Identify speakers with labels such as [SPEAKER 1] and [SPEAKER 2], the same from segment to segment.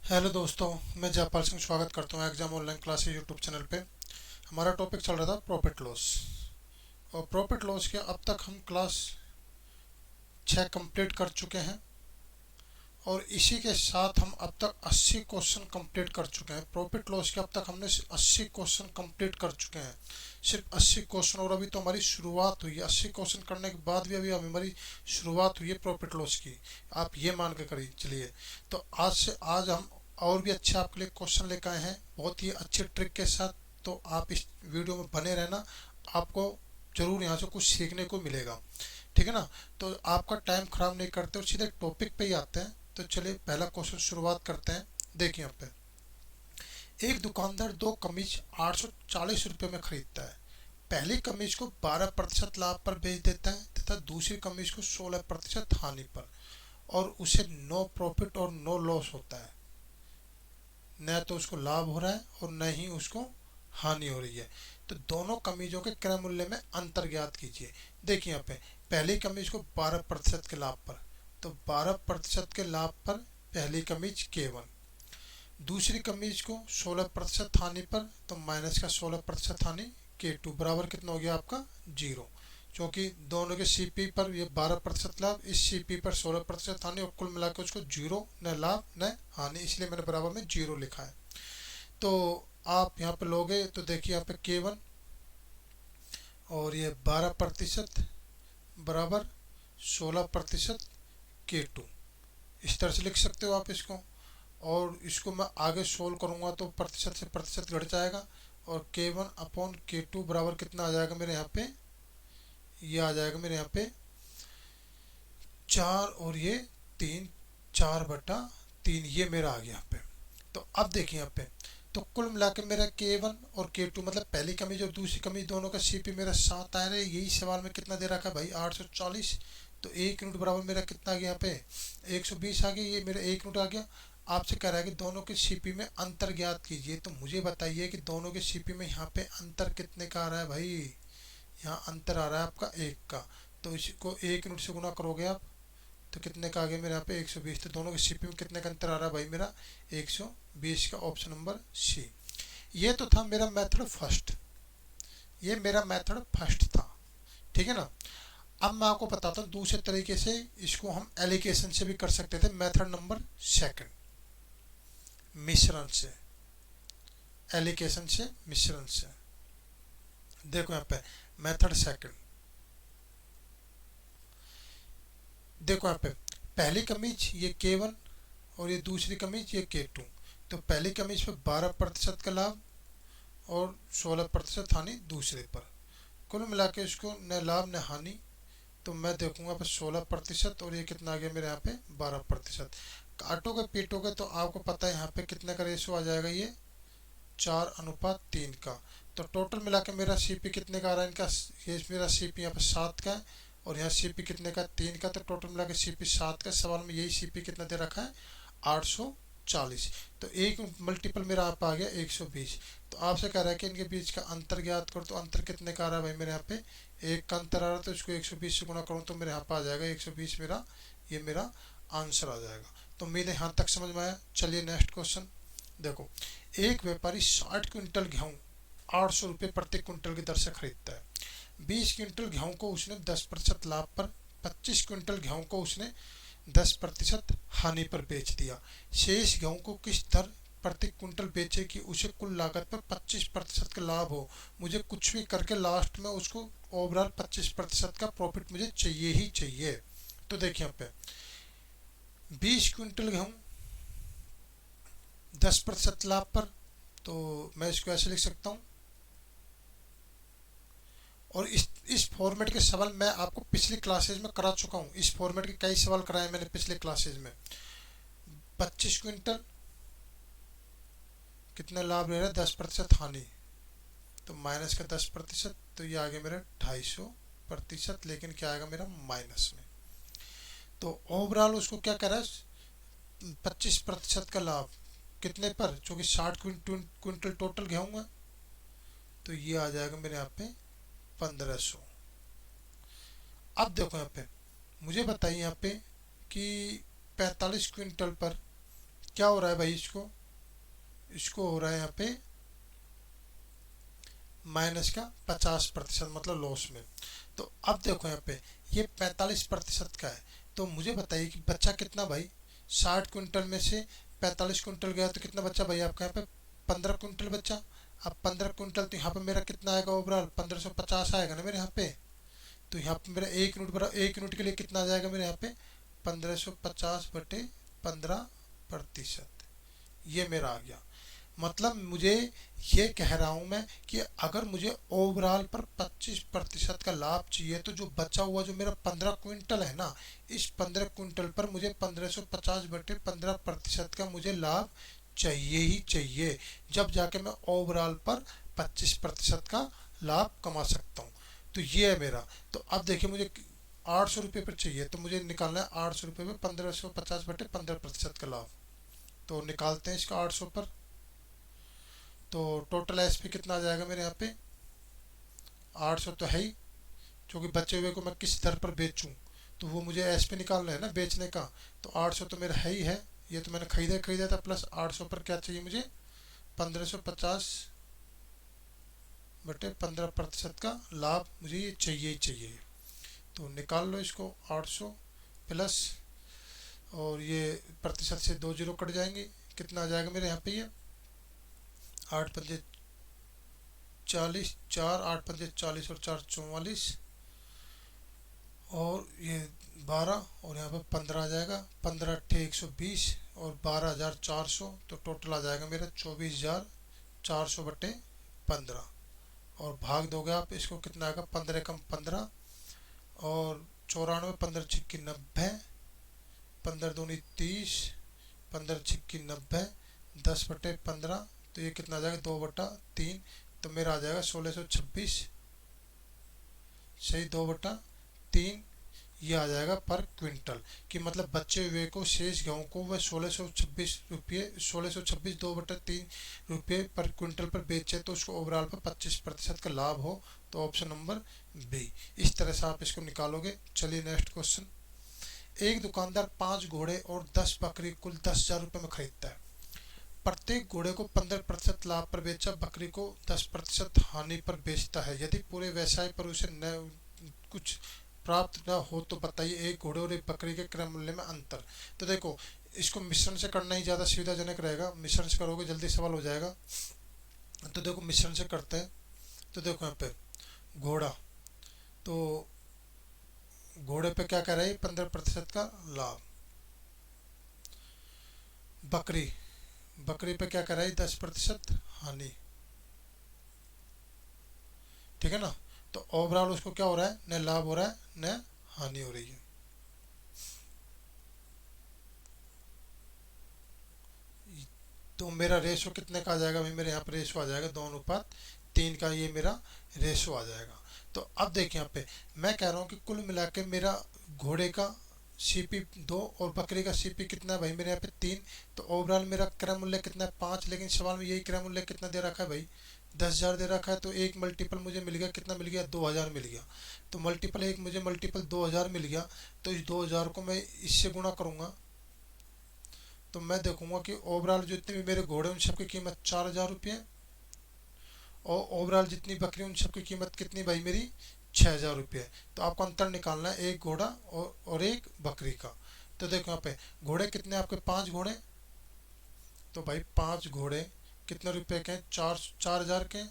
[SPEAKER 1] Hello दोस्तों, मैं जयपाल सिंह स्वागत करता हूँ exam online classes YouTube channel पे। हमारा टॉपिक चल रहा था प्रॉफिट लॉस। और प्रॉफिट लॉस के अब तक हम क्लास 6 कंप्लीट कर चुके हैं। और इसी के साथ हम अब तक 80 क्वेश्चन कंप्लीट कर चुके हैं। प्रॉफिट लॉस के अब तक हमने 80 क्वेश्चन कंप्लीट कर चुके हैं। सिर्फ 80 क्वेश्चन, और अभी तो हमारी शुरुआत हुई है। 80 क्वेश्चन करने के बाद भी अभी हमारी शुरुआत हुई है प्रॉफिट लॉस की। आप ये मान के करिए चलिए। तो आज हम और भी अच्छे आपके लिए क्वेश्चन लेकर आए हैं, बहुत ही अच्छे ट्रिक के साथ। तो आप इस वीडियो में बने रहना, आपको जरूर यहाँ से कुछ सीखने को मिलेगा। ठीक है ना। तो आपका टाइम खराब नहीं करते और सीधे टॉपिक पे ही आते हैं। तो चलिए पहला क्वेश्चन शुरुआत करते हैं। देखिए यहाँ पे एक दुकानदार दो कमीज 840 रुपये में खरीदता है। पहली कमीज को 12% लाभ पर बेच देता है तथा दूसरी कमीज को 16% हानि पर, और उसे नो प्रॉफिट और नो लॉस होता है। न तो उसको लाभ हो रहा है और न ही उसको हानि हो रही है। तो दोनों कमीजों के क्रय मूल्य में अंतर ज्ञात कीजिए। देखिए यहाँ पे पहली कमीज को 12% के लाभ पर, तो 12% के लाभ पर पहली कमीज K1। दूसरी कमीज को 16% हानि पर, तो माइनस का 16% हानि K2 बराबर कितना हो गया आपका 0। क्योंकि दोनों के सीपी पर ये 12% लाभ, इस सीपी पर 16% हानि, और कुल मिलाकर उसको जीरो, न लाभ न हानि, इसलिए मैंने बराबर में जीरो लिखा है। तो आप यहाँ पे लोगे तो देखिए यहाँ पे K1 और ये 12% बराबर 16% K2। इस तरह से लिख सकते हो आप इसको। और इसको मैं आगे सोल्व करूंगा तो प्रतिशत से प्रतिशत घट जाएगा। और K1/K2 बराबर कितना आ जाएगा मेरे यहाँ पे, ये आ जाएगा मेरे यहाँ पे 4, और ये 3, 4/3, ये मेरा आ गया यहाँ पे। तो अब देखिए यहाँ पे, तो कुल मिला के मेरा K1 और K2 मतलब पहली कमीज और दूसरी कमीज दोनों का सीपी मेरा 7 आ रहा है। यही सवाल में कितना दे रखा है भाई, 840। तो 1 यूनिट बराबर मेरा कितना आ गया यहाँ पे 120 आ गया, ये मेरा 1 यूनिट आ गया। आपसे कह रहा है कि दोनों के सीपी में अंतर ज्ञात कीजिए। तो मुझे बताइए कि दोनों के सीपी में यहाँ पे अंतर कितने का आ रहा है भाई। यहाँ अंतर आ रहा है आपका 1 का। तो इसको 1 यूनिट से गुना करोगे आप, तो कितने का आ गया मेरे यहाँ पे 120। तो दोनों के सीपी में कितने का अंतर आ रहा है भाई मेरा 120 का, ऑप्शन नंबर सी। ये तो था मेरा मेथड फर्स्ट, ये मेरा मेथड फर्स्ट था। ठीक है ना। अब मैं आपको बताता हूँ दूसरे तरीके से, इसको हम एलिगेशन से भी कर सकते थे। मेथड नंबर सेकंड, मिश्रण से, एलिगेशन से, मिश्रण से। देखो यहाँ पे मेथड सेकंड, देखो यहाँ पे पहली कमीज ये K1 और ये दूसरी कमीज ये K2। तो पहली कमीज पे 12% का लाभ और 16% हानि दूसरे पर, कुल मिला के इसको न लाभ न हानि। तो मैं देखूंगा पर 16%, और ये कितना आ गया मेरे यहाँ पे 12%। काटोगे पीटोगे तो आपको पता है यहाँ पे कितने का रेशो आ जाएगा, ये 4:3 का। तो टोटल मिला के मेरा सीपी कितने का आ रहा है इनका, ये मेरा सीपी यहाँ पे 7 का है, और यहाँ सीपी कितने का 3 का। तो टोटल मिला के सीपी 7 का। सवाल में यही सीपी कितना दे रखा है 840। तो एक मल्टीपल मेरा आप आ गया 120। तो आपसे कह रहा है कि इनके बीच का अंतर ज्ञात करो। तो अंतर कितने का आ रहा है भाई मेरे यहाँ पे 1 का अंतर आ रहा है। तो इसको 120 से गुना करूँ तो मेरे यहाँ पे आ जाएगा 120 मेरा, ये मेरा आंसर आ जाएगा। तो उम्मीद है यहाँ तक समझ में आया। चलिए नेक्स्ट क्वेश्चन देखो। एक व्यापारी 60 क्विंटल गेहूँ 800 रुपये प्रति क्विंटल की दर से खरीदता है। 20 क्विंटल गेहूँ को उसने 10% लाभ पर, 25 क्विंटल गेहूँ को उसने 10% हानि पर बेच दिया। शेष गेहूं को किस दर प्रति क्विंटल बेचे कि उसे कुल लागत पर 25% का लाभ हो। मुझे कुछ भी करके लास्ट में उसको ओवरऑल 25% का प्रॉफिट मुझे चाहिए ही चाहिए। तो देखिए यहाँ पे 20 क्विंटल गेहूं 10% लाभ पर, तो मैं इसको ऐसे लिख सकता हूँ। और इस फॉर्मेट के सवाल मैं आपको पिछली क्लासेज में करा चुका हूँ। इस फॉर्मेट के कई सवाल कराए मैंने पिछले क्लासेज में। 25 क्विंटल कितना लाभ ले रहा है 10% हानि, तो माइनस का 10%, तो ये आ गया मेरा 250%, लेकिन क्या आएगा मेरा माइनस में। तो ओवरऑल उसको क्या कर रहा है 25% का लाभ कितने पर, जो कि 60 क्विंटल टोटल गेहूँ है। तो ये आ जाएगा मेरे यहाँ पे 1500। अब देखो यहाँ पे मुझे बताइए यहाँ पे कि 45 क्विंटल पर क्या हो रहा है भाई, इसको इसको हो रहा है यहाँ पे माइनस का 50%, मतलब लॉस में। तो अब देखो यहाँ पे ये 45% का है। तो मुझे बताइए कि बच्चा कितना भाई, 60 क्विंटल में से 45 क्विंटल गया तो कितना बच्चा भाई आपका यहाँ पे, 15 क्विंटल बच्चा। अब 15 क्विंटल तो यहाँ पे मेरा कितना आएगा ओवरऑल, 1550 आएगा ना मेरे यहाँ पे। तो यहाँ पे मेरा 1 यूनिट के लिए कितना आ जाएगा मेरे यहाँ पे, 1550/15%, ये मेरा आ गया। मतलब मुझे ये कह रहा हूं मैं कि अगर मुझे ओवरऑल पर 25% का लाभ चाहिए, तो जो बचा हुआ जो मेरा 15 क्विंटल है ना, इस 15 क्विंटल पर मुझे 1550/15% का मुझे लाभ चाहिए ही चाहिए, जब जाके मैं ओवरऑल पर 25% का लाभ कमा सकता हूँ। तो ये है मेरा। तो अब देखिए मुझे 800 रुपये पर चाहिए, तो मुझे निकालना है 800 रुपये में 1550/15% का लाभ। तो निकालते हैं इसका 800 पर। तो टोटल एसपी कितना आ जाएगा मेरे यहाँ पे, 800 तो है ही, क्योंकि बचे हुए को मैं किस दर पर बेचूं, तो वो मुझे एसपी निकालना है ना बेचने का। तो 800 तो मेरा है ही है, ये तो मैंने खरीदा था, प्लस 800 पर क्या चाहिए मुझे, 1550/15% का लाभ मुझे ये चाहिए ही चाहिए। तो निकाल लो इसको, 800 प्लस, और ये प्रतिशत से 2 जीरो कट जाएंगे, कितना आ जाएगा मेरे यहाँ पे, ये 8×5 = 40, 4 8×5 = 40 और 4 44, और ये 12, और यहाँ पर 15 आ जाएगा, 15×8 = 120 और 12,400, तो टोटल आ जाएगा मेरा 24,400/15। और भाग दोगे आप इसको, कितना आएगा, 15 कम 15 और 94, 15×6 = 90, 15×2 = 30, 15×6 = 90, 10/15, तो ये कितना आ जाएगा, 2/3, तो मेरा आ जाएगा 1626, सही, 2/3 ये आ जाएगा पर क्विंटल। कि मतलब बचे हुए को, शेष गेहूं को वह 1626 रुपये, 1626 2/3 रुपये पर क्विंटल पर बेचे, तो उसको ओवरऑल पर 25% का लाभ हो। तो ऑप्शन नंबर बी, इस तरह से आप इसको निकालोगे। चलिए नेक्स्ट क्वेश्चन। एक दुकानदार 5 घोड़े और 10 बकरी कुल 10,000 रुपये में खरीदता है। प्रत्येक घोड़े को 15% लाभ पर बेचा, बकरी को 10% हानि पर बेचता है। यदि पूरे व्यवसाय पर उसे न कुछ प्राप्त न हो तो बताइए एक घोड़े और एक बकरी के क्रय मूल्य में अंतर। तो देखो इसको मिश्रण से करना ही ज़्यादा सुविधाजनक रहेगा, मिश्रण से करोगे जल्दी सवाल हो जाएगा। तो देखो मिश्रण से करते हैं। तो देखो यहाँ पे घोड़ा, तो घोड़े पे क्या कह रहा है, 15% का लाभ। बकरी, बकरी पे क्या कर रहा है, 10% हानि, ठीक है ना। तो ओवरऑल उसको क्या हो रहा है, न लाभ हो रहा है न हानि हो रही है। तो मेरा रेशो कितने का आ जाएगा भाई, मेरे यहाँ पर रेशो आ जाएगा 2:3 का, ये मेरा रेशो आ जाएगा। तो अब देखिए यहाँ पे मैं कह रहा हूँ कि कुल मिला के मेरा घोड़े का सीपी 2 और बकरी का सीपी कितना है भाई, मेरे यहाँ पे 3। तो ओवरऑल मेरा क्रय मूल्य कितना है, 5। लेकिन सवाल में यही क्रय मूल्य कितना दे रखा है भाई, 10,000 दे रखा है। तो एक मल्टीपल मुझे मिल गया, कितना मिल गया, 2,000 मिल गया। तो मल्टीपल एक मुझे मल्टीपल 2,000 मिल गया। तो इस 2,000 को मैं इससे गुणा करूंगा, तो मैं देखूंगा कि ओवरऑल जितने भी मेरे घोड़े उन सबकी कीमत 4,000 रुपये, और ओवरऑल जितनी बकरी उन सबकी कीमत कितनी भाई मेरी, 6,000 रुपये। तो आपको अंतर निकालना है एक घोड़ा और एक बकरी का। तो देखो यहाँ पे घोड़े कितने आपके, 5 घोड़े। तो भाई 5 घोड़े कितने रुपए के हैं, 4,000 के।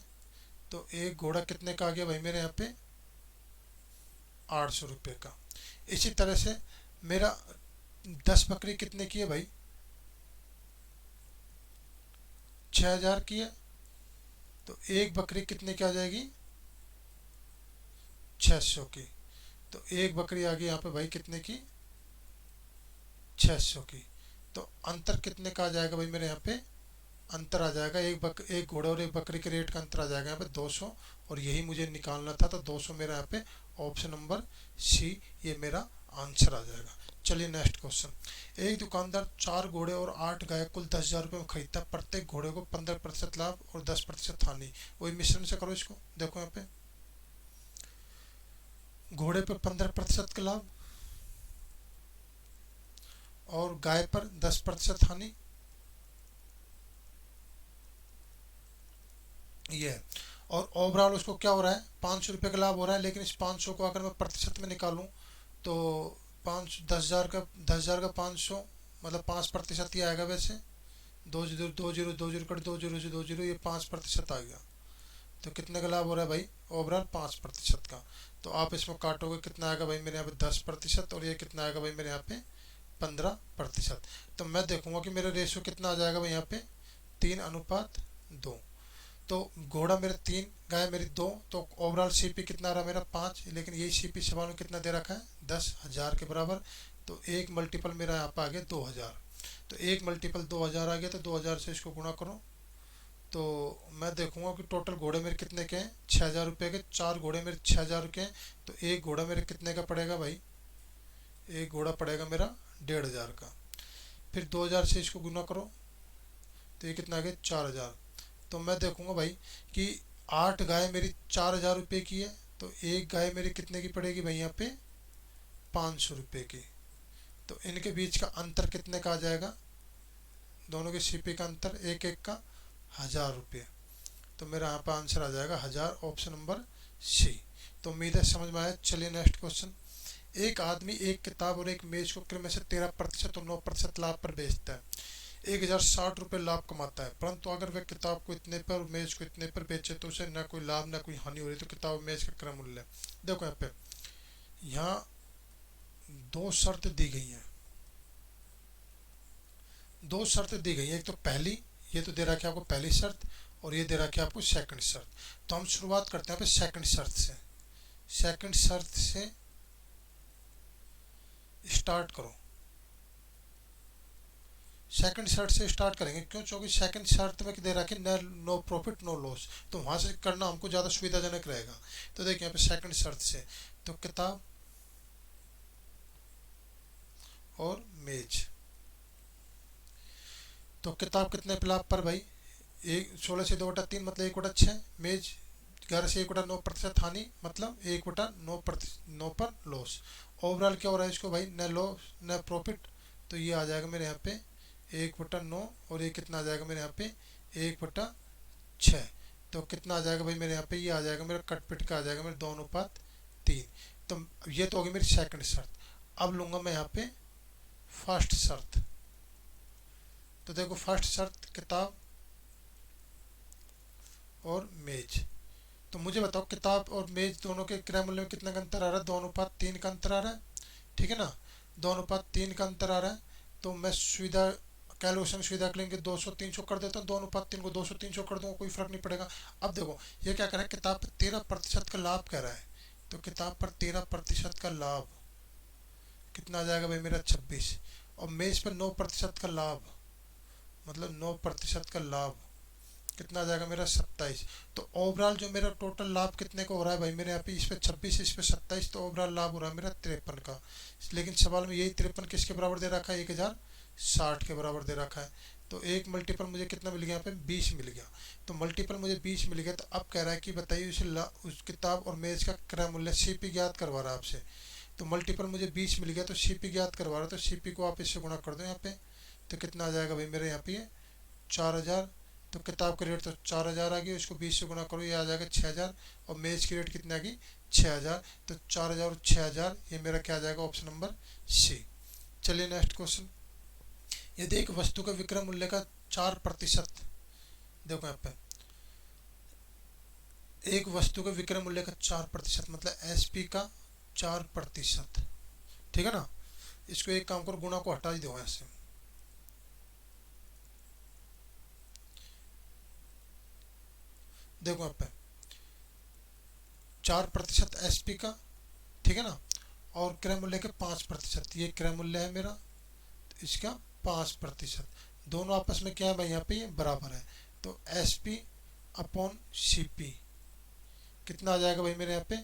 [SPEAKER 1] तो एक घोड़ा कितने का आ गया भाई मेरे यहाँ पे, 800 रुपये का। इसी तरह से मेरा 10 बकरी कितने की है भाई, 6,000 की है। तो एक बकरी कितने की आ जाएगी, 600 की। तो एक बकरी आ गई यहाँ पे भाई कितने की, 600 की। तो अंतर कितने का आ जाएगा भाई मेरे यहाँ पे, अंतर आ जाएगा एक घोड़े और एक बकरी के रेट का अंतर आ जाएगा यहाँ पे 200, और यही मुझे निकालना था। तो 200 मेरा यहाँ पे ऑप्शन नंबर सी, ये मेरा आंसर आ जाएगा। चलिए नेक्स्ट क्वेश्चन। एक दुकानदार 4 घोड़े और 8 गाय कुल 10,000 रुपये में खरीदता। प्रत्येक घोड़े को 15% लाभ और 10% हानि। वही मिश्रण से करो इसको। देखो यहाँ पे घोड़े पर 15% का लाभ और गाय पर 10% हानि। ये है। और ओवरऑल उसको क्या हो रहा है, 500 रुपये का लाभ हो रहा है, लेकिन इस 500 को अगर मैं प्रतिशत में निकालूं तो 10,000 का मतलब 5% ही आएगा वैसे। दो जीरो कट, 2 जीरो से 2 जीरो, ये 5% आ गया। तो कितने का लाभ हो रहा है भाई, ओवरऑल 5% का। तो आप इसमें काटोगे कितना आएगा भाई मेरे यहाँ पे 10%, और ये कितना आएगा भाई मेरे यहाँ पे 15%। तो मैं देखूंगा कि मेरा रेशियो कितना आ जाएगा भाई यहाँ पे 3:2। तो घोड़ा मेरे 3, गाय मेरी 2, तो ओवरऑल सीपी कितना रहा मेरा 5, लेकिन यही सीपी सवाल में कितना दे रखा है 10,000 के बराबर। तो एक मल्टीपल मेरा यहाँ पे आ गया 2,000। तो एक मल्टीपल 2,000 आ गया, तो 2,000 से इसको गुणा करो। तो मैं देखूंगा कि टोटल घोड़े मेरे कितने के हैं, 6,000 रुपये के। 4 घोड़े मेरे 6,000 के हैं, तो एक घोड़ा मेरे कितने का पड़ेगा भाई, एक घोड़ा पड़ेगा मेरा 1,500 का। फिर 2,000 से इसको गुना करो, तो ये कितना आ गया 4,000। तो मैं देखूंगा भाई कि 8 गाय मेरी 4,000 रुपये की है, तो एक गाय मेरी कितने की पड़ेगी भाई यहाँ पे 500 रुपये की। तो इनके बीच का अंतर कितने का आ जाएगा, दोनों के सीपी का अंतर एक एक का 1,000 रुपये। तो मेरा यहाँ पर आंसर आ जाएगा 1,000, ऑप्शन नंबर सी। तो उम्मीद है समझ में आया। चलिए नेक्स्ट क्वेश्चन। एक आदमी एक किताब और एक मेज को क्रम से 13% और 9% लाभ पर बेचता है। 1,060 रुपये लाभ कमाता है, परंतु अगर वह किताब को इतने पर और मेज को इतने पर बेचे तो उसे न कोई लाभ न कोई हानि हो रही। तो किताब और मेज का क्रय मूल्य, देखो यहाँ पे, यहाँ दो शर्त दी गई है, दो शर्त दी गई है। एक तो पहली, ये तो दे रखा है आपको पहली शर्त, और ये दे रखा है आपको सेकंड शर्त। तो हम शुरुआत करते हैं पे सेकंड शर्त से। सेकंड शर्त से स्टार्ट करो, सेकंड शर्त से स्टार्ट करेंगे। क्यों, क्योंकि सेकंड शर्त में दे रखे नो प्रॉफिट नो लॉस, तो वहां से करना हमको ज़्यादा सुविधाजनक रहेगा। तो देखिए यहाँ पे सेकंड शर्त से, तो किताब और मेज, तो किताब कितने पे लाभ पर भाई, एक 16 से 2/3 मतलब 1/6। मेज 11 से 1/9% हानि, मतलब 1/9 पर लॉस। ओवरऑल क्या हो रहा है इसको भाई, न लॉस न प्रॉफिट। तो ये आ जाएगा मेरे यहाँ पे 1/9, और ये कितना आ जाएगा मेरे यहाँ पे 1/6। तो कितना आ जाएगा भाई मेरे यहाँ पे, ये आ जाएगा मेरा कटपिट का आ जाएगा मेरे 2:3। तो ये तो होगी मेरी सेकंड शर्त। अब लूंगा मैं यहाँ पे फर्स्ट शर्त। तो देखो फर्स्ट शर्त किताब और मेज। तो मुझे बताओ किताब और मेज दोनों के क्रय मूल्य में कितना का अंतर आ रहा है, 2:3 का अंतर आ रहा है, ठीक है ना, 2:3 का अंतर आ रहा है। तो मैं सुविधा कैलकुलेशन सुविधा के लिए 200-300 कर देता हूँ, 2:3 को 200-300 कर दूंगा, कोई फर्क नहीं पड़ेगा। अब देखो ये क्या कर रहा है, किताब पर 13% का लाभ कह रहा है। तो किताब पर 13% का लाभ कितना आ जाएगा भाई मेरा 26, और मेज पर 9% का लाभ, मतलब 9% का लाभ कितना आ जाएगा मेरा 27। तो ओवरऑल जो मेरा टोटल लाभ कितने का हो रहा है भाई मेरे यहाँ पे, इस पे 26 इस पे 27, तो ओवरऑल लाभ हो रहा है मेरा 53 का। लेकिन सवाल में यही 53 किसके बराबर दे रखा है, 1,060 के बराबर दे रखा है। तो एक मल्टीपल मुझे कितना मिल गया यहाँ पे 20 मिल गया। तो मल्टीपल मुझे 20 मिल गया। तो अब कह रहा है कि बताइए उस किताब और मेज का क्रय मूल्य सीपी ज्ञात करवा रहा है आपसे। तो मल्टीपल मुझे 20 मिल गया, तो सीपी ज्ञात करवा रहा है, तो सीपी को आप इससे गुणा कर दो यहाँ पे। तो कितना आ जाएगा भाई मेरे यहाँ पे 4,000। तो किताब का रेट तो 4,000 आ गया, इसको 20 से गुना करो, ये आ जाएगा 6,000। और मेज की रेट कितनी आ गई 6,000। तो 4,000 और 6,000, ये मेरा क्या आ जाएगा ऑप्शन नंबर सी। चलिए नेक्स्ट क्वेश्चन। यदि एक वस्तु का विक्रय मूल्य का 4%, देखो यहाँ पे एक वस्तु का विक्रय मूल्य का 4% मतलब एसपी का 4%, ठीक है ना। इसको एक काम करो, गुणा को हटा ही दो ऐसे। देखो यहाँ पे 4% एसपी का, ठीक है ना, और क्रय मूल्य के 5%, ये क्रय मूल्य है मेरा, इसका 5%, दोनों आपस में क्या है भाई यहाँ पे ये बराबर है। तो S P upon C P कितना आ जाएगा भाई मेरे यहाँ पे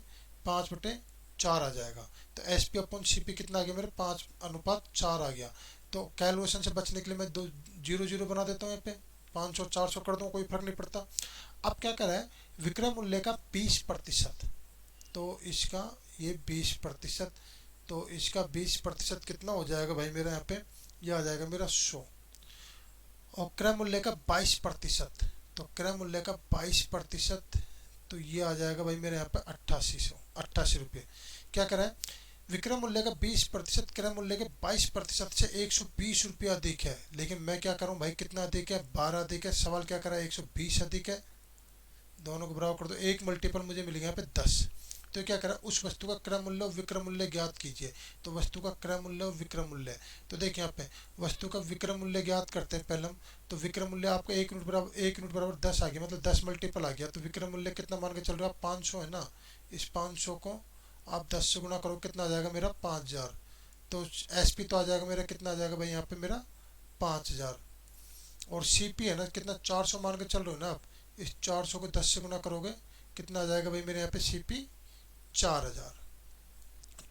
[SPEAKER 1] 5/4 आ जाएगा। तो S P upon C P कितना आ गया मेरे 5:4 आ गया। तो कैलकुलेशन से बचने के लिए मैं 2 0 0 बना देता हूँ यहाँ पे, 500 400 कर दूँ, कोई फर्क नहीं पड़ता। अब क्या कर रहा है, विक्रय मूल्य का 20%, तो इसका ये 20%, तो इसका 20% कितना हो जाएगा भाई मेरा यहाँ पे, यह आ जाएगा मेरा 100। और क्रय मूल्य का 22%, तो क्रय मूल्य का 22%, तो ये आ जाएगा भाई मेरे यहाँ पे 88 रुपये। क्या करा है, विक्रय मूल्य का 20% क्रय मूल्य के 22% से 120 रुपया अधिक है, लेकिन मैं क्या करूं भाई, कितना अधिक है, 12 अधिक है। सवाल क्या करा है, 120 अधिक है, दोनों को बराबर कर दो, एक मल्टीपल मुझे मिलेगा यहाँ पे 10। तो क्या करा, उस वस्तु का क्रय मूल्य और विक्रय मूल्य ज्ञात कीजिए। तो वस्तु का क्रय मूल्य और विक्रय मूल्य, तो देखिए यहाँ पे वस्तु का विक्रय मूल्य ज्ञात करते हैं पहले हम। तो विक्रय मूल्य आपका 1 यूनिट बराबर 10 आ गया, मतलब 10 मल्टीपल आ गया। तो विक्रय मूल्य कितना मान के चल रहा है, 500 है ना। इस 500 को आप 10 से गुना करो, कितना आ जाएगा मेरा, 5000। तो एसपी तो आ जाएगा मेरा, कितना आ जाएगा भाई यहाँ पे मेरा 5000। और सीपी है ना कितना, 400 मान के चल रहे हो ना आप। इस 400 को 10 से गुना करोगे, कितना आ जाएगा भाई मेरे यहाँ पे सीपी 4000।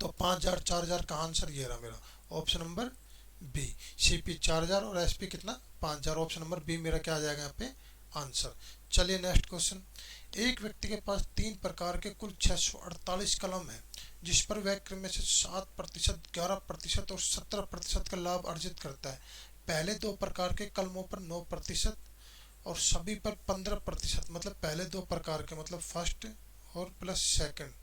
[SPEAKER 1] तो 5000 4000 का आंसर ये रहा मेरा, ऑप्शन नंबर बी। सीपी 4000 और एसपी कितना 5000, ऑप्शन नंबर बी मेरा क्या आ जाएगा यहाँ पे आंसर। चलिए नेक्स्ट क्वेश्चन। एक व्यक्ति के पास 3 प्रकार के कुल 648 कलम है, जिस पर वह क्रम से 7%, 11% और 17% का लाभ अर्जित करता है। पहले 2 प्रकार के कलमों पर 9% और सभी पर 15%, मतलब पहले 2 प्रकार के मतलब फर्स्ट और प्लस सेकंड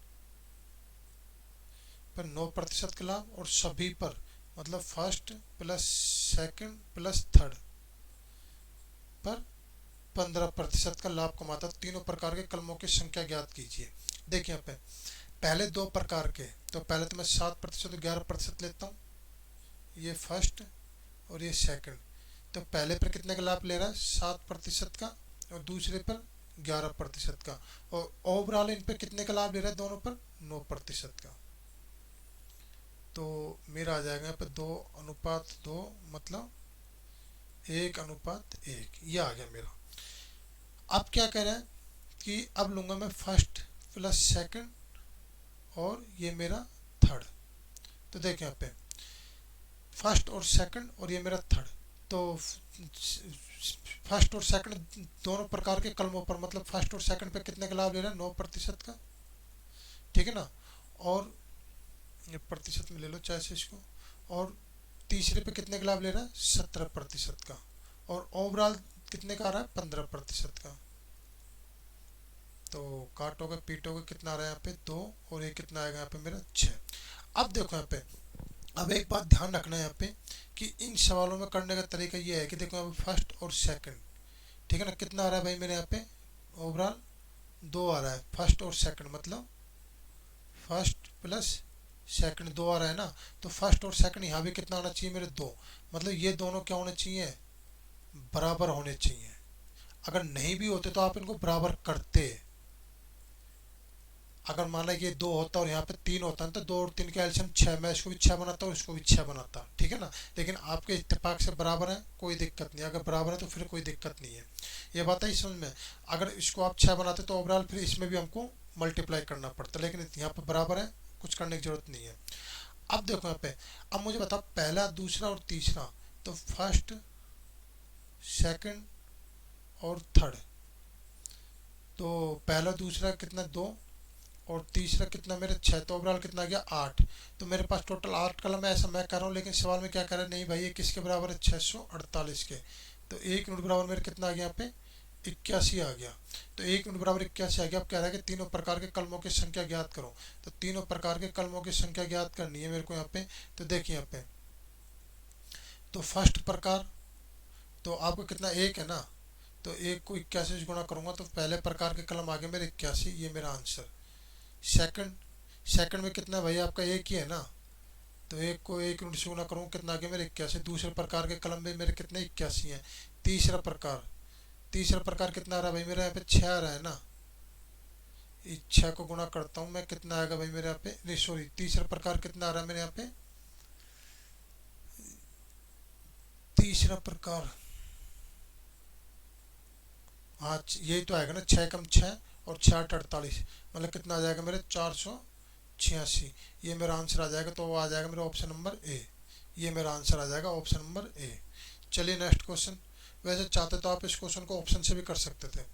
[SPEAKER 1] पर 9% का लाभ, और सभी पर मतलब first plus second plus third पर 15% का लाभ कमाता। तीनों प्रकार के कलमों की संख्या ज्ञात कीजिए। देखिए यहाँ पे पहले 2 प्रकार के, तो पहले तो मैं 7% और 11% लेता हूँ, ये फर्स्ट और ये सेकंड। तो पहले पर कितने का लाभ ले रहा है, 7% का, और दूसरे पर 11% का, और ओवरऑल इन पे कितने का लाभ ले रहा है, दोनों पर 9% का। तो मेरा आ जाएगा यहाँ पे 2:2, मतलब 1:1, ये आ गया मेरा। अब क्या कह रहा है कि अब लूंगा मैं फर्स्ट प्लस सेकंड और ये मेरा थर्ड। तो देखें यहाँ पे फर्स्ट और सेकंड और ये मेरा थर्ड। तो फर्स्ट और सेकंड दोनों प्रकार के कलमों पर, मतलब फर्स्ट और सेकंड पे कितने का लाभ ले रहा है, 9% का, ठीक है ना। और ये प्रतिशत में ले लो चाहे से इसको। और तीसरे पे कितने का लाभ ले रहा है, 17% का, और ओवरऑल कितने का आ रहा है, 15% का। तो काटोगे पीटोगे कितना आ रहा है यहाँ पे 2, और ये कितना आएगा यहाँ पे मेरा 6। अब देखो यहाँ पे, अब एक बात ध्यान रखना है यहाँ पे कि इन सवालों में करने का तरीका ये है कि देखो यहाँ पे फर्स्ट और सेकंड, ठीक है ना, कितना आ रहा है भाई मेरे यहाँ पे ओवरऑल 2 आ रहा है। फर्स्ट और सेकंड मतलब फर्स्ट प्लस सेकंड 2 आ रहा है ना। तो फर्स्ट और सेकंड यहाँ भी कितना आना चाहिए मेरे 2, मतलब ये दोनों क्या होने चाहिए, बराबर होने चाहिए। अगर नहीं भी होते तो आप इनको बराबर करते। अगर मान लो ये 2 होता और यहाँ पे 3 होता है तो 2 और 3 का एलसीएम 6, मैं इसको भी 6 बनाता और इसको भी 6 बनाता, ठीक है ना। लेकिन आपके इत्तेफाक से बराबर है, कोई दिक्कत नहीं। अगर बराबर है तो फिर कोई दिक्कत नहीं है, ये बात है समझ में। अगर इसको आप 6 बनाते तो ओवरऑल फिर इसमें भी हमको मल्टीप्लाई करना पड़ता, लेकिन यहाँ पर बराबर है, कुछ करने की जरूरत नहीं है। अब देखो यहाँ पे, अब मुझे बताओ पहला दूसरा और तीसरा, तो फर्स्ट सेकंड और थर्ड, तो पहला दूसरा कितना 2 और तीसरा कितना मेरे 6, तो ओवरऑल कितना आ गया 8। तो मेरे पास टोटल 8 कलम है, ऐसा मैं कर रहा हूँ, लेकिन सवाल में क्या कर रहा है, नहीं भाई ये किसके बराबर है, 648 के। तो 1 यूनिट बराबर मेरे कितना आ गया यहाँ पे 81 आ गया। तो 1 यूनिट बराबर 81 आ गया। अब कह रहा है कि तीनों प्रकार के कलमों की संख्या ज्ञात करो। तो तीनों प्रकार के कलमों की संख्या ज्ञात करनी है मेरे को यहाँ पे। तो देखिए यहाँ पे, तो फर्स्ट प्रकार तो आपको कितना 1 है ना, तो 1 को 81 से गुणा करूंगा तो पहले प्रकार के कलम आ गए मेरे 81, ये मेरा आंसर। सेकंड में कितना भाई आपका 1 ही है ना, तो 1 को 1 यूनिट से गुना करूँगा कितना आ गया मेरे 81। दूसरे प्रकार के कलम में मेरे कितने 81 हैं। तीसरा प्रकार कितना आ रहा है भाई मेरे यहाँ पे 6 आ रहा है ना। इस 6 को गुणा करता हूँ मैं, कितना आएगा भाई मेरे यहाँ पे, नहीं सॉरी, तीसरा प्रकार कितना आ रहा है मेरे यहाँ पे, तीसरा प्रकार, हाँ यही तो आएगा ना, 6 कम 6 और 6 8 48, मतलब कितना आ जाएगा मेरे 486। ये मेरा आंसर आ जाएगा। तो वो आ जाएगा मेरा ऑप्शन नंबर ए, ये मेरा आंसर आ जाएगा ऑप्शन नंबर ए। चलिए नेक्स्ट क्वेश्चन। वैसे चाहते तो आप इस क्वेश्चन को ऑप्शन से भी कर सकते थे।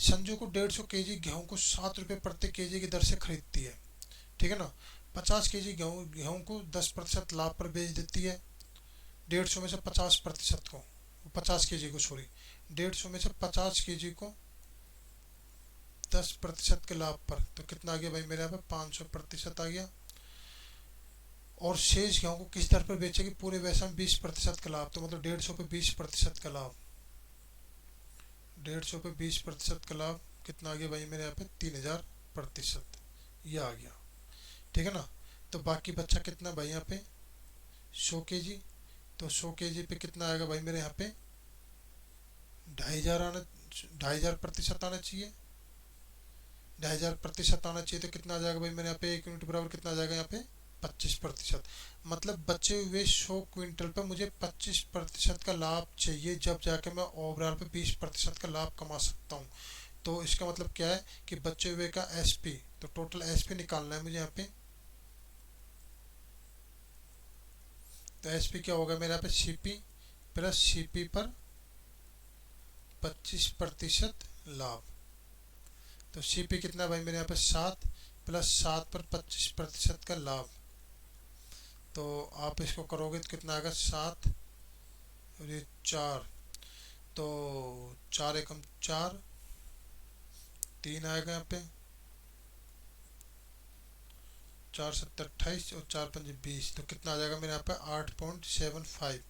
[SPEAKER 1] संजू को 150 केजी गेहूं को 7 रुपये प्रति केजी की दर से खरीदती है, ठीक है ना। 50 केजी गेहूं को 10% लाभ पर बेच देती है। 150 में से 50% को 50 kg को, सॉरी 150 में से 50 kg को 10% के लाभ पर, तो कितना आ गया भाई मेरे यहाँ पे 500% आ गया। और शेष गेहूं को किस दर पर बेचेगी, पूरे वैसा में 20% का लाभ, तो मतलब 150 पे 20% का लाभ, 150 पे 20% का लाभ कितना आ गया भाई मेरे यहाँ पे 3000%, ये आ गया। ठीक है ना। तो बाकी बच्चा कितना भाई यहाँ पे 100 kg, तो 100 kg पे कितना आएगा भाई मेरे यहाँ पे 2500 आना चाहिए, 2500 आना चाहिए। तो कितना आ जाएगा भाई मेरे यहाँ पे 1 यूनिट बराबर कितना आ जाएगा यहाँ पे 25%। मतलब बचे हुए 100 क्विंटल पर मुझे 25% का लाभ चाहिए, जब जाके मैं ओवरऑल पे 20% का लाभ कमा सकता हूँ। तो इसका मतलब क्या है कि बचे हुए का एसपी, तो टोटल एसपी निकालना है मुझे यहाँ पे। तो एसपी क्या होगा मेरे यहाँ पे सीपी प्लस सीपी पर 25% लाभ। तो सीपी कितना भाई मेरे यहाँ पे 7 प्लस 7 पर 25% का लाभ। तो आप इसको करोगे तो कितना आएगा 7 और ये 4, तो 4 एकम 4, 3 आएगा यहाँ पे, 4 7 28 और 4 5 20, तो कितना आ जाएगा मेरे यहाँ पे 8.75।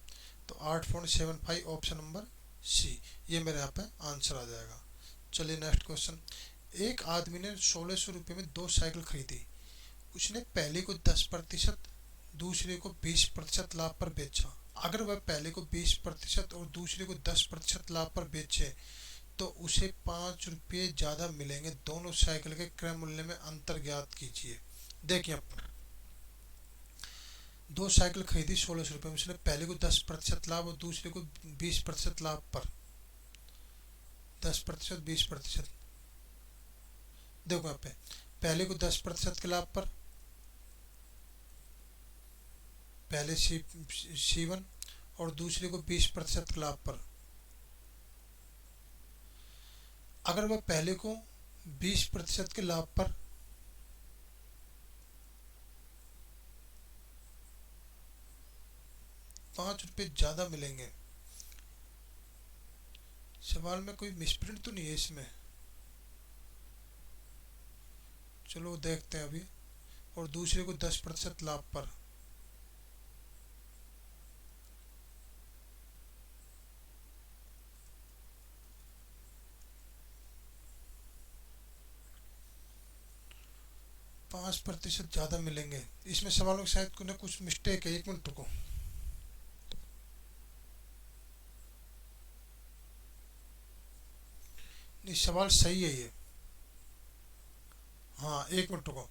[SPEAKER 1] तो 8.75 ऑप्शन नंबर सी, ये मेरे यहाँ पे आंसर आ जाएगा। चलिए नेक्स्ट क्वेश्चन। एक आदमी ने 1600 रुपये में 2 साइकिल खरीदी। उसने पहले को 10% दूसरे को 20% लाभ पर बेचा। अगर वह पहले को 20% और दूसरे को 10% लाभ पर बेचे तो उसे 5 रुपये ज़्यादा मिलेंगे। दोनों साइकिल के क्रय मूल्य में अंतर ज्ञात कीजिए। देखिए आप 2 साइकिल खरीदी 1600 रुपये में, उसने पहले को 10% लाभ और दूसरे को 20% लाभ पर, 10% 20%। देखो यहाँ पे पहले को 10% के लाभ पर, पहले C1 और दूसरे को 20% के लाभ पर। अगर वह पहले को 20% के लाभ पर 5 रुपये ज्यादा मिलेंगे। सवाल में कोई मिसप्रिंट तो नहीं है इसमें, चलो देखते हैं अभी। और दूसरे को 10% लाभ पर, %5 ज्यादा मिलेंगे। इसमें सवालों में शायद कुछ मिस्टेक है, 1 मिनट रुको। नहीं सवाल सही है ये, हाँ 1 मिनट रुको।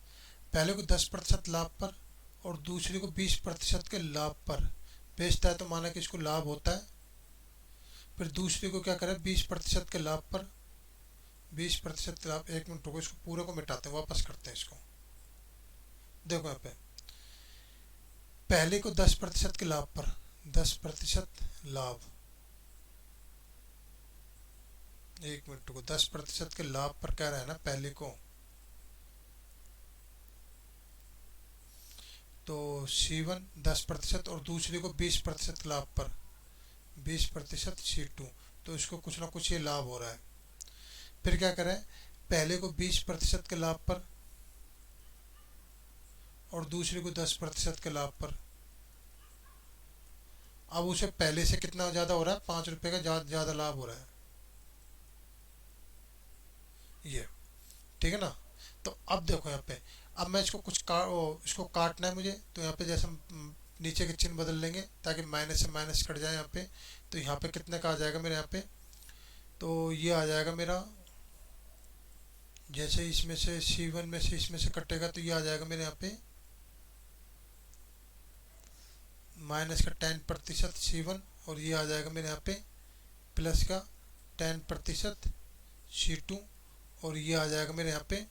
[SPEAKER 1] पहले को 10% लाभ पर और दूसरे को 20% के लाभ पर बेचता है, तो माना कि इसको लाभ होता है, फिर दूसरे को क्या करे 20% के लाभ पर 20% लाभ। 1 मिनट रुको, इसको पूरे को मिटाते हैं, वापस करते हैं इसको। देखो यहाँ पे पहले को 10% के लाभ पर 10% लाभ, 1 मिनट रुको, 10% के लाभ पर कह रहा है ना पहले को, तो C1 10% और दूसरे को 20% लाभ पर 20% C2, तो इसको कुछ ना कुछ ये लाभ हो रहा है। फिर क्या करें, पहले को 20% के लाभ पर और दूसरे को 10% के लाभ पर। अब उसे पहले से कितना ज़्यादा हो रहा है, 5 रुपये का ज़्यादा लाभ हो रहा है ये। ठीक है ना। तो अब देखो यहाँ पे, अब मैं इसको इसको काटना है मुझे, तो यहाँ पे जैसे हम नीचे के चिन्ह बदल लेंगे ताकि माइनस से माइनस कट जाए यहाँ पे। तो यहाँ पे कितने का आ जाएगा मेरे यहाँ पे, तो ये आ जाएगा मेरा, जैसे इसमें से C1 में से इसमें से कटेगा तो ये आ जाएगा मेरे यहाँ पे माइनस का 10% C1, और ये आ जाएगा मेरे यहाँ पे प्लस का 10% C2, और ये आ जाएगा मेरे यहाँ पे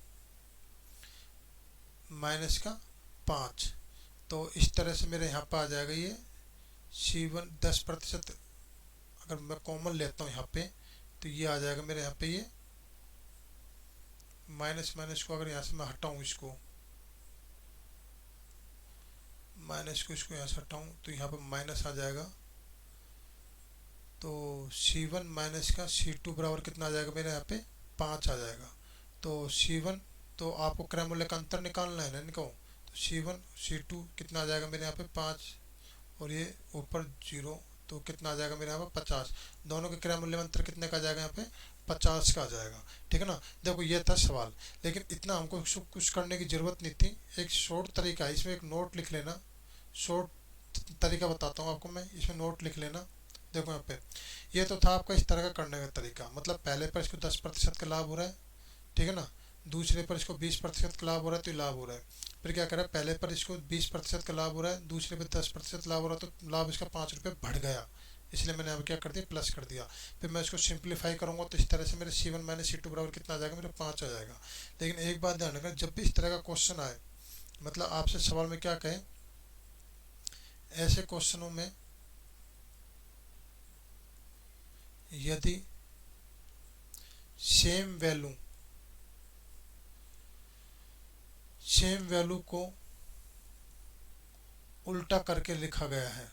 [SPEAKER 1] माइनस का 5। तो इस तरह से मेरे यहाँ पे आ जाएगा ये C1 10%। अगर मैं कॉमन लेता हूँ यहाँ पे तो ये आ जाएगा मेरे यहाँ पे ये माइनस माइनस को अगर यहाँ से मैं हटाऊँ, इसको माइनस को इसको यहाँ से हटाऊँ तो यहाँ पे माइनस आ जाएगा। तो C1 माइनस का C2 बराबर कितना आ जाएगा मेरे यहाँ पे 5 आ जाएगा। तो C1, तो आपको क्रय मूल्य का अंतर निकालना है ना इनको, तो C1 C2 कितना आ जाएगा मेरे यहाँ पे 5 और ये ऊपर 0, तो कितना आ जाएगा मेरे यहाँ पे 50। दोनों के क्रय मूल्य में अंतर कितने का आ जाएगा यहाँ पे 50 का आ जाएगा। ठीक है ना। देखो ये था सवाल, लेकिन इतना हमको कुछ करने की ज़रूरत नहीं थी। एक शॉर्ट तरीका है, इसमें एक नोट लिख लेना। शॉर्ट तरीका बताता हूँ आपको मैं, इसमें नोट लिख लेना। देखो यहाँ पे ये तो था आपका इस तरह का करने का तरीका, मतलब पहले पर इसको 10% का लाभ हो रहा है, ठीक है ना। दूसरे पर इसको 20% का लाभ हो रहा है तो लाभ हो रहा है। फिर क्या करा, पहले पर इसको 20% का लाभ हो रहा है, दूसरे पर 10% लाभ हो रहा है, तो लाभ इसका 5 रुपये बढ़ गया, इसलिए मैंने अब क्या कर दिया प्लस कर दिया। फिर मैं इसको सिंप्लीफाई करूंगा तो इस तरह से मेरे C1 माइनस C2 बराबर कितना आ जाएगा मेरे 5 आ जाएगा। लेकिन एक बात ध्यान रखना, जब भी इस तरह का क्वेश्चन आए, मतलब आपसे सवाल में क्या कहें, ऐसे क्वेश्चनों में यदि सेम वैल्यू को उल्टा करके लिखा गया है,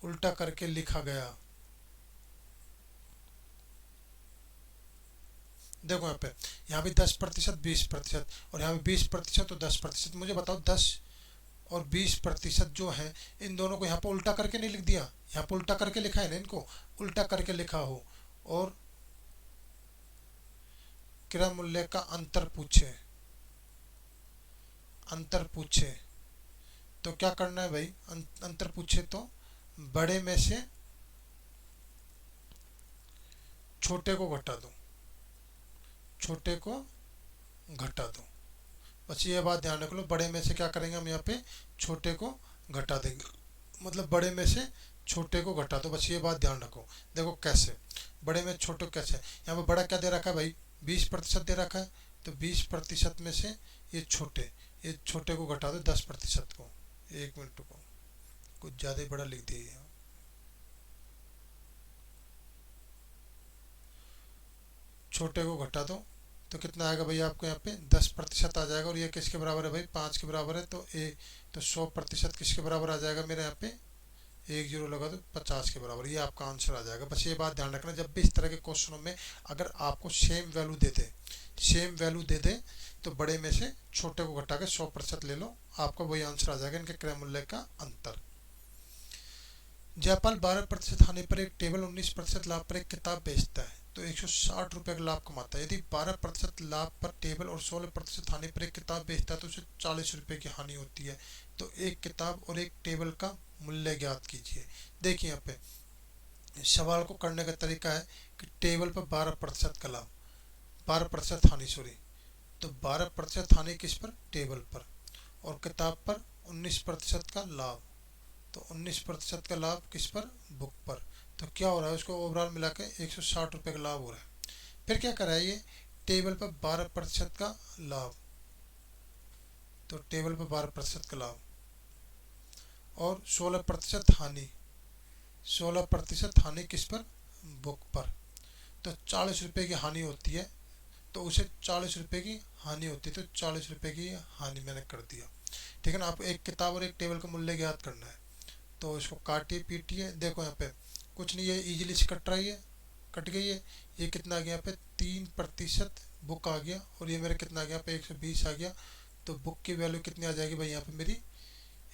[SPEAKER 1] उल्टा करके लिखा गया, देखो यहाँ पे 10% 20% और यहाँ पे 20% और 10%। मुझे बताओ 10 और 20% जो है, इन दोनों को यहाँ पर उल्टा करके नहीं लिख दिया, यहाँ पर उल्टा करके लिखा है ना, इनको उल्टा करके लिखा हो और क्रय मूल्य का अंतर पूछे तो क्या करना है भाई, अंतर पूछे तो बड़े में से छोटे को घटा दो, छोटे को घटा दो। बस ये बात ध्यान रख लो, बड़े में से क्या करेंगे हम यहाँ पे छोटे को घटा देंगे, मतलब बड़े में से छोटे को घटा दो। बस ये बात ध्यान रखो। देखो कैसे, बड़े में छोटे कैसे, यहाँ पे बड़ा क्या दे रखा है भाई 20% दे रखा है, तो 20% में से ये छोटे को घटा दो 10% को। एक मिनट को कुछ ज़्यादा ही बड़ा लिख दिया, छोटे को घटा दो तो कितना आएगा भाई आपको यहाँ पे 10% आ जाएगा, और ये किसके बराबर है भाई 5 के बराबर है, तो 100% किसके बराबर आ जाएगा मेरे यहाँ पे, एक जीरो लगा दो 50 के बराबर, ये आपका आंसर आ जाएगा। बस ये बात ध्यान रखना, जब भी इस तरह के क्वेश्चनों में अगर आपको सेम वैल्यू दे दे तो बड़े में से छोटे को घटा के 100% ले लो, आपका वही आंसर आ जाएगा, इनके क्रय मूल्य का अंतर। जयपाल 12% हानि पर एक टेबल 19% लाभ पर एक किताब बेचता है तो 160 रुपये का लाभ कमाता है। यदि 12% लाभ पर टेबल और 16% हानि पर एक किताब बेचता है तो उसे 40 रुपये की हानि होती है। तो एक किताब और एक टेबल का मूल्य ज्ञात कीजिए। देखिए यहाँ पे सवाल को करने का तरीका है कि टेबल पर 12% का लाभ, 12% हानि तो 12% हानि किस पर, टेबल पर, और किताब पर 19% का लाभ, तो 19% का लाभ किस पर, बुक पर। तो क्या हो रहा है, उसको ओवरऑल मिला के 160 रुपये का लाभ हो रहा है। फिर क्या करा है, ये टेबल पर 12% का लाभ, तो टेबल पर 12% का लाभ और 16% हानि, 16% हानि किस पर, बुक पर। तो 40 रुपये की हानि होती है, तो उसे 40 रुपये की हानि होती है, तो 40 रुपये की हानि मैंने कर दिया। ठीक है ना। आपको एक किताब और एक टेबल का मूल्य ज्ञात करना है, तो इसको काटिए पीटिए। देखो यहाँ पे कुछ नहीं है, इजीली से कट रही है, कट गई है। ये कितना आ गया यहाँ पे 3% बुक आ गया, और ये मेरा कितना आ गया यहाँ पे 120 आ गया। तो बुक की वैल्यू कितनी आ जाएगी भाई यहाँ पे मेरी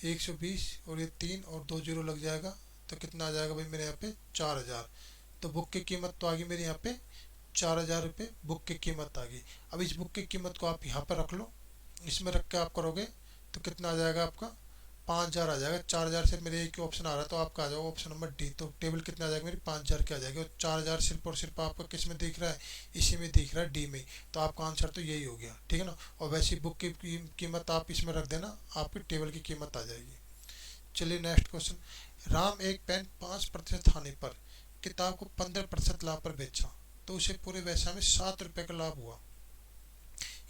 [SPEAKER 1] 120, और ये 3 और 2 जीरो लग जाएगा, तो कितना आ जाएगा भाई मेरे यहाँ पे 4000। तो बुक की कीमत तो आ गई मेरी यहाँ पे 4000 रुपये बुक की कीमत आ गई। अब इस बुक की कीमत को आप यहाँ पर रख लो, इसमें रख के आप करोगे तो कितना आ जाएगा आपका 5000 आ जाएगा। 4000 से मेरे एक ही ऑप्शन आ रहा है, तो आपका आ जाएगा ऑप्शन नंबर डी। तो टेबल कितना आ जाएगा मेरी 5000 की आ जाएगी, और 4000 सिर्फ और सिर्फ आपका किस में दिख रहा है, इसी में दिख रहा है, डी में। तो आपका आंसर तो यही हो गया। ठीक है ना। और वैसी बुक की कीमत आप इसमें रख देना, आपकी टेबल की कीमत आ जाएगी। चलिए नेक्स्ट क्वेश्चन। राम एक पेन 5% हानि पर किताब को 15% लाभ पर बेचा तो उसे पूरे व्यवसाय में 7 रुपये का लाभ हुआ।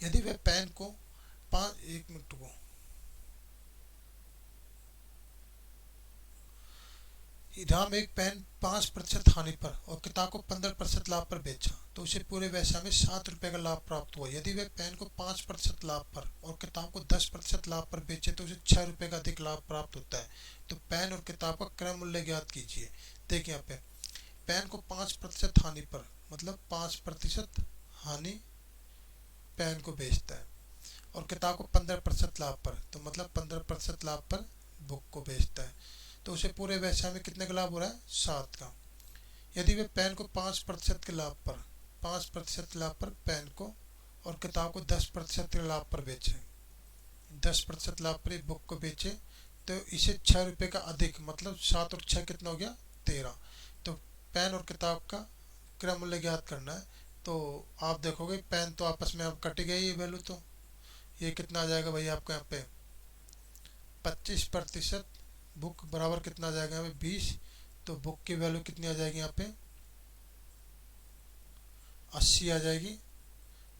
[SPEAKER 1] यदि वह पेन को 1 मिनट को राम एक पेन 5% हानि पर और किताब को 15% लाभ पर बेचा तो उसे पूरे व्यवसाय में 7 रुपये का लाभ प्राप्त हुआ। यदि वह पेन को 5% लाभ पर और किताब को 10% लाभ पर बेचे तो उसे 6 रुपये का अधिक लाभ प्राप्त होता है। तो पेन और किताब का क्रय मूल्य ज्ञात कीजिए। देखिए यहाँ पे पेन को 5% हानि पर, मतलब 5% हानि पेन को बेचता है, और किताब को 15% लाभ पर, तो मतलब 15% लाभ पर बुक को बेचता है, तो उसे पूरे व्यवसाय में कितने का लाभ हो रहा है? 7 का। यदि वे पेन को 5% के लाभ पर, 5% लाभ पर पेन को और किताब को 10% के लाभ पर बेचे, 10% लाभ पर बुक को बेचे, तो इसे 6 रुपये का अधिक, मतलब 7 और 6 कितना हो गया? 13। तो पेन और किताब का क्रय मूल्य ज्ञात करना है। तो आप देखोगे पेन तो आपस में अब कट गई ये वैल्यू, तो ये कितना आ जाएगा भाई आपको यहाँ पे? 25%, बुक बराबर कितना आ जाएगा यहाँ पे? 20। तो बुक की वैल्यू कितनी आ जाएगी यहाँ पे? 80 आ जाएगी।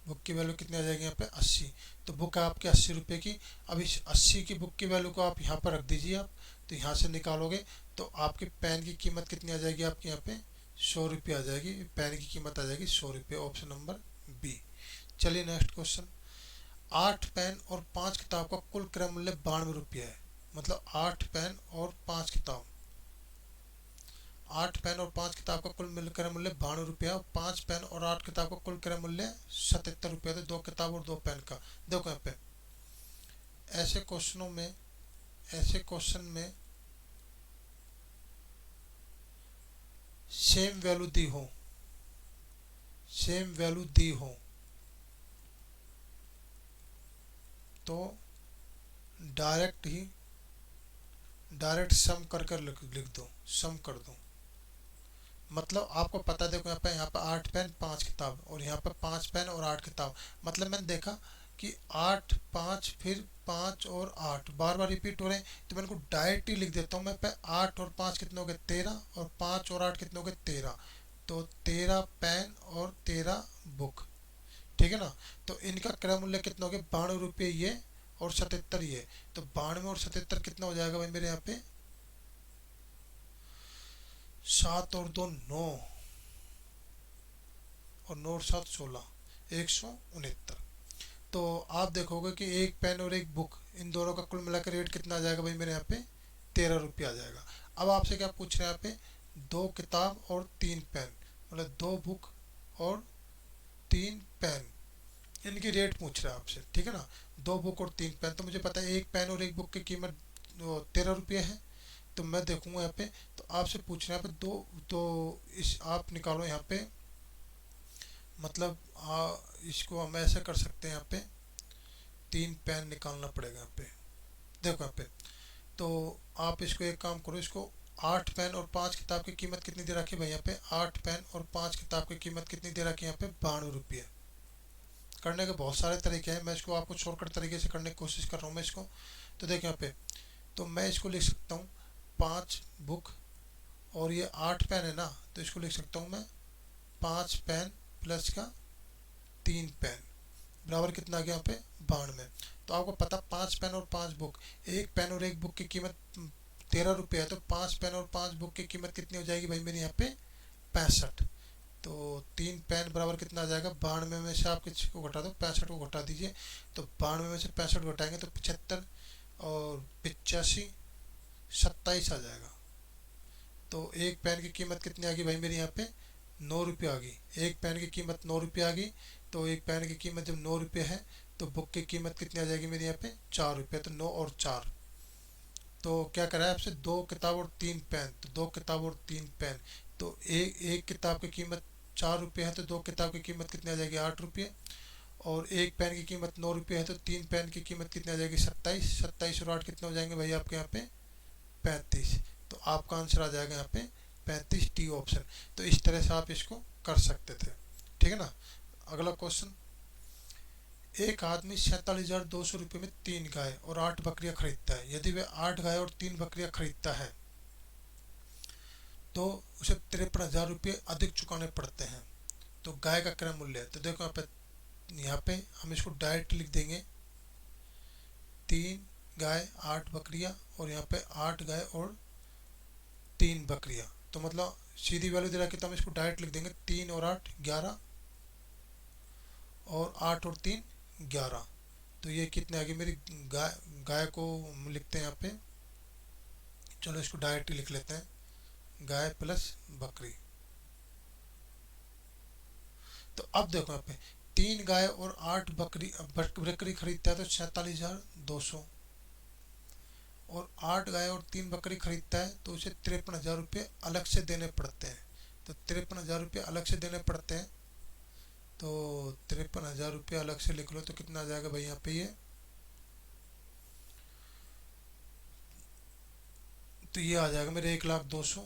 [SPEAKER 1] बुक की वैल्यू कितनी आ जाएगी यहाँ पे? 80। तो बुक है आपकी 80 रुपये की। अब इस 80 की बुक की वैल्यू को आप यहाँ पर रख दीजिए आप, तो यहाँ से निकालोगे तो आपके पेन की कीमत कितनी आ जाएगी आपके यहाँ पे? 100 रुपये आ जाएगी। पेन की कीमत आ जाएगी 100 रुपये, ऑप्शन नंबर बी। चलिए नेक्स्ट क्वेश्चन। 8 पेन और 5 किताब का कुल क्रय मूल्य 92 रुपये है, मतलब 8 पेन और 5 किताब, 8 पेन और 5 किताब का कुल मिल क्रय मूल्य 92 रुपये, और 5 पेन और 8 किताब का कुल क्रय मूल्य 77 रुपये, तो 2 किताब और 2 पेन का। देखो यहाँ पे ऐसे क्वेश्चनों में, ऐसे क्वेश्चन में सेम वैल्यू दी हो, सेम वैल्यू दी हो तो डायरेक्ट ही, डायरेक्ट सम कर कर लिख दो, सम कर दो। मतलब आपको पता, देखो यहाँ पे 8 पेन 5 किताब, और यहाँ पे 5 पेन और 8 किताब, मतलब मैंने देखा कि 8 5 फिर 5 और 8 बार बार रिपीट हो रहे हैं, तो मैं इनको डायरेक्ट ही लिख देता हूँ। मैं पे 8 और 5 कितने हो गए? 13, और 5 और 8 कितने हो गए? 13। तो 13 पेन और 13 बुक, ठीक है ना। तो इनका क्रय मूल्य कितना हो गया? 92 रुपये ये, और 77 ये। तो 92 और 77 कितना हो जाएगा भाई मेरे यहाँ पे? 7 और 2 9, और 9 और 7 16, 169। तो आप देखोगे कि एक पेन और एक बुक, इन दोनों का कुल मिलाकर रेट कितना आ जाएगा भाई मेरे यहाँ पे? 13 रुपये आ जाएगा। अब आपसे क्या पूछ रहे हैं यहाँ पे? 2 किताब और 3 पेन, मतलब 2 बुक और 3 पेन, इनकी रेट पूछ रहा है आपसे, ठीक है ना। 2 बुक और 3 पेन, तो मुझे पता है एक पेन और एक बुक की कीमत 13 रुपये है, तो मैं देखूंगा यहाँ पे। तो आपसे पूछ रहे हैं यहाँ पे दो, तो इस आप निकालो यहाँ पे, मतलब इसको हम ऐसे कर सकते हैं यहाँ पे, 3 पेन निकालना पड़ेगा यहाँ पे। देखो यहाँ पे, तो आप इसको एक काम करो, इसको 8 पेन और 5 किताब की कीमत कितनी दे रखी है भाई यहाँ पे? 8 पेन और 5 किताब की कीमत कितनी दे रखी है यहाँ पे? 92 रुपये। करने के बहुत सारे तरीके हैं, मैं इसको आपको शॉर्टकट तरीके से करने की कोशिश कर रहा हूँ मैं इसको। तो देखिए यहाँ पे, तो मैं इसको लिख सकता हूँ 5 बुक, और ये 8 पेन है ना, तो इसको लिख सकता हूँ मैं 5 पेन प्लस का 3 पेन बराबर कितना आ गया यहाँ पे? 92। तो आपको पता 5 पेन और 5 बुक, एक पेन और एक बुक की कीमत 13 रुपये है, तो 5 पेन और 5 बुक की कीमत कितनी हो जाएगी भाई मेरे यहाँ पे? 65। तो 3 पेन बराबर कितना आ जाएगा? 92 में से आप किस को घटा दो? 65 को घटा दीजिए। तो 92 में से 65 घटाएंगे तो 75, और 85 27 आ जाएगा। तो एक पेन की कीमत कितनी आ गई भाई मेरी यहाँ पे? 9 रुपये आ गई। एक पेन की कीमत 9 रुपये आ गई, तो एक पेन की कीमत जब 9 रुपये है, तो बुक की कीमत कितनी आ जाएगी मेरे यहाँ पे? 4 रुपये। तो 9 और 4, तो क्या करा है आपसे? 2 किताब और 3 पेन, तो 2 किताब और 3 पेन, तो एक किताब की कीमत 4 रुपये है, तो 2 किताब की कीमत कितनी आ जाएगी? 8 रुपये। और एक पेन की कीमत 9 रुपये है, तो 3 पेन की कीमत कितनी आ जाएगी? 27। 27 और 8 कितने हो जाएंगे भाई आपके यहाँ पे? 35। तो आपका आंसर आ जाएगा यहाँ पे 35, डी ऑप्शन। तो इस तरह से आप इसको कर सकते थे, ठीक है ना। अगला क्वेश्चन। एक आदमी 47,200 रुपये में 3 गाय और 8 बकरियां खरीदता है। यदि वह 8 गाय और 3 बकरियां खरीदता है तो उसे 53,000 रुपये अधिक चुकाने पड़ते हैं। तो गाय का क्रय मूल्य है। तो देखो यहाँ पे हम इसको डायरेक्ट लिख देंगे, 3 गाय 8 बकरियां, और यहाँ पे 8 गाय और 3 बकरियां, तो मतलब सीधी वैल्यू दे रहा है, तो हम इसको डायरेक्ट लिख देंगे 3 और 8 11, और 8 और 3 11। तो ये कितने आ गई मेरी गाय? गाय को लिखते हैं यहाँ पे, चलो इसको डायरेक्ट लिख लेते हैं, गाय प्लस बकरी, तो अब देखो यहाँ पे 3 गाय और 8 बकरी खरीदता है तो 47,200, और 8 गाय और 3 बकरी खरीदता है तो उसे 53,000 रुपये अलग से देने पड़ते हैं। तो 53,000 रुपये अलग से देने पड़ते हैं, तो 53,000 रुपये अलग से लिख लो तो कितना आ जाएगा भाई यहाँ पे ये, तो ये आ जाएगा मेरे 1,02,000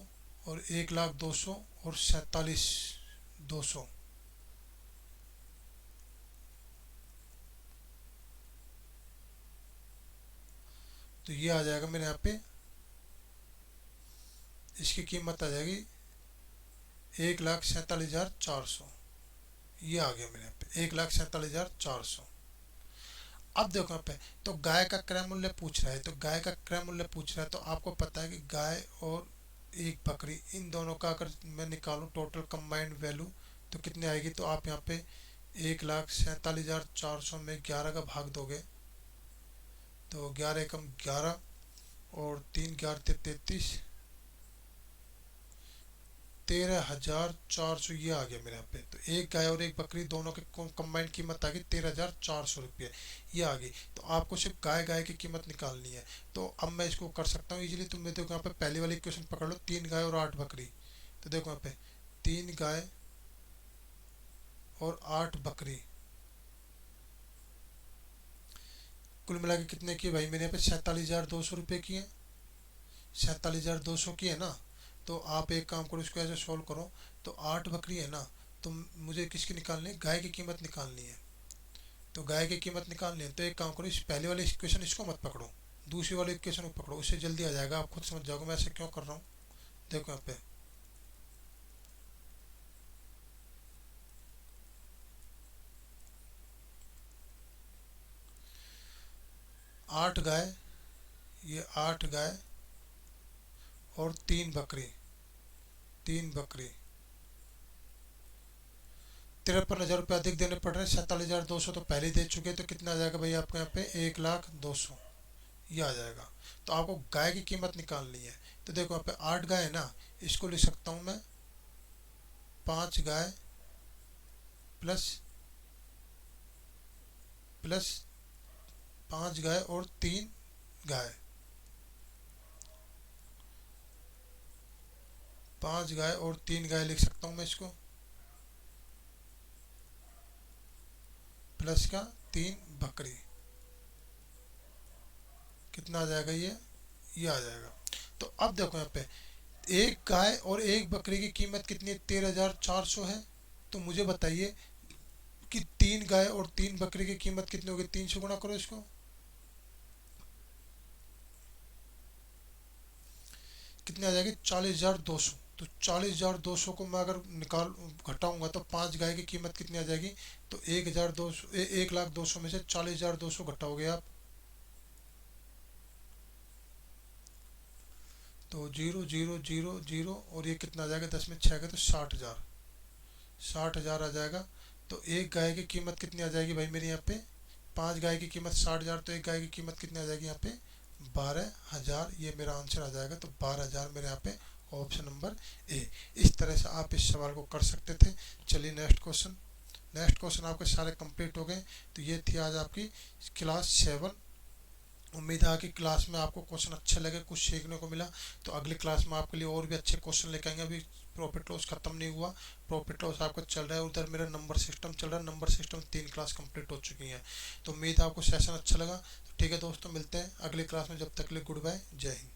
[SPEAKER 1] और 1,02,000 और 47,200, तो ये आ जाएगा मेरे यहाँ पे, इसकी कीमत आ जाएगी 1,47,400। ये आ गया मेरे यहाँ पे 1,47,400। अब देखो यहाँ पे, तो गाय का क्रय मूल्य पूछ रहा है, तो गाय का क्रय मूल्य पूछ रहा है, तो आपको पता है कि गाय और एक बकरी इन दोनों का अगर मैं निकालूं टोटल कंबाइंड वैल्यू तो कितनी आएगी, तो आप यहाँ पे 1,47,400 में 11 का भाग दोगे तो 11 एकम 11 और 3 11 33, 13,400 ये आ गया मेरे यहाँ पे। तो एक गाय और एक बकरी दोनों के कंबाइंड कीमत आ गई 13,400 रुपये, ये आ गई। तो आपको सिर्फ गाय गाय की कीमत निकालनी है, तो अब मैं इसको कर सकता हूँ इजीली। तुम देखो यहाँ पे पहली वाली इक्वेशन पकड़ लो, 3 गाय और 8 बकरी, तो देखो यहाँ पे 3 गाय और 8 बकरी कुल मिला के कितने की भाई मेरे यहाँ पे 47,200 रुपये की है, 47,200 की है ना। तो आप एक काम करो, इसको ऐसे सोल्व करो, तो 8 बकरी है ना, तो मुझे किसकी निकालनी है, गाय की कीमत निकालनी है। तो गाय की कीमत निकालनी है तो एक काम करो, इस पहले वाले इक्वेशन इसको मत पकड़ो, दूसरी वाले इक्वेशन को पकड़ो, उससे जल्दी आ जाएगा, आप खुद समझ जाओगे मैं ऐसे क्यों कर रहा हूँ। देखो यहाँ पे 8 गाय, ये 8 गाय और 3 बकरी, 3 बकरी 53,000 रुपये अधिक देने पड़ रहे हैं। 47,200 तो पहले दे चुके, तो कितना आ जाएगा भाई आपको यहाँ पे 1,02,000 ये आ जाएगा। तो आपको गाय की कीमत निकालनी है, तो देखो यहाँ पे 8 गाय है ना, इसको लिख सकता हूँ मैं 5 गाय प्लस प्लस 5 गाय और 3 गाय, 5 गाय और 3 गाय लिख सकता हूँ मैं इसको, प्लस का 3 बकरी, कितना आ जाएगा ये आ जाएगा। तो अब देखो यहाँ पे एक गाय और एक बकरी की कीमत कितनी है, 13,400 है। तो मुझे बताइए कि 3 गाय और 3 बकरी की कीमत कितनी होगी, 3 से गुणा करो इसको, कितनी आ जाएगी 40,200। तो 40,200 को मैं अगर निकाल घटाऊंगा तो 5 गाय की कीमत कितनी आ जाएगी, तो 1,200 1,02,000 में से 40,200 घटाओगे आप, तो 0,0,0,0 और ये कितना आ जाएगा, 10 में 6 का तो 60,000, 60,000 आ जाएगा। तो एक गाय की कीमत कितनी आ जाएगी भाई मेरे यहाँ पे, 5 गाय की कीमत 60,000, तो एक गाय की कीमत कितनी आ जाएगी यहाँ पे 12,000, ये मेरा आंसर आ जाएगा। तो 12,000 मेरे यहाँ पे ऑप्शन नंबर ए। इस तरह से आप इस सवाल को कर सकते थे। चलिए नेक्स्ट क्वेश्चन, नेक्स्ट क्वेश्चन आपके सारे कंप्लीट हो गए। तो ये थी आज आपकी क्लास 7। उम्मीद है कि क्लास में आपको क्वेश्चन अच्छे लगे, कुछ सीखने को मिला। तो अगली क्लास में आपके लिए और भी अच्छे क्वेश्चन लेके आएंगे। अभी प्रॉफिट लॉस खत्म नहीं हुआ, प्रॉफिट लॉस आपका चल रहा है, उधर मेरा नंबर सिस्टम चल रहा है, नंबर सिस्टम 3 क्लास कंप्लीट हो चुकी हैं। तो उम्मीद है आपको सेशन अच्छा लगा। तो ठीक है दोस्तों, मिलते हैं अगली क्लास में, जब तक के लिए गुड बाय, जय हिंद।